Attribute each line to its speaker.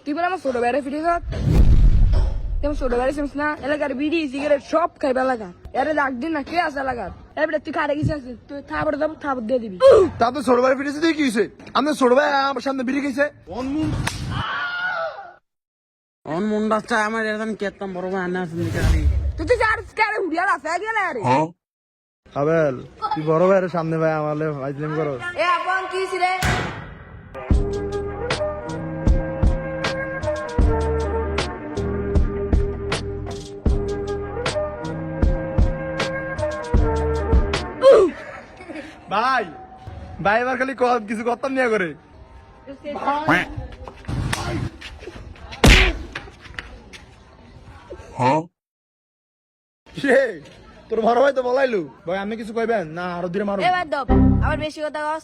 Speaker 1: তুই বলে আমার ছোট বেড়ে ফিরে যাত তেমন ছোট বেড়ে শুনিস না এলাকার বিড়ি সিগারেট সব খাইবে এলাকা এরে ডাক দিন না কে আছে এলাকার এবারে তুই খারে গেছিস তুই থাপড় দাম থাপড় দিয়ে দিবি
Speaker 2: তারপর ছোট ভাই ফিরেছে তুই কি হয়েছে আমাদের ছোট ভাই আমার সামনে বেরিয়ে গেছে
Speaker 3: অন মুন্ডা চাই আমার এরকম কেতাম বড় ভাই আনা আছে নিকারি
Speaker 1: তুই তো যার কারে হুড়িয়া আছে গেলে আরে
Speaker 2: আবেল তুই বড় ভাইয়ের সামনে ভাই আমালে ফাইজলামি করো
Speaker 1: এ আপন কি রে
Speaker 2: ভাই ভাই এবার খালি কিছু করতাম নিয়ে করে সে তোর বড় ভাই তো বলাইলু ভাই আমি কিছু কইবেন না আরো দিনে মারো
Speaker 1: এবার দব আবার বেশি কথা কস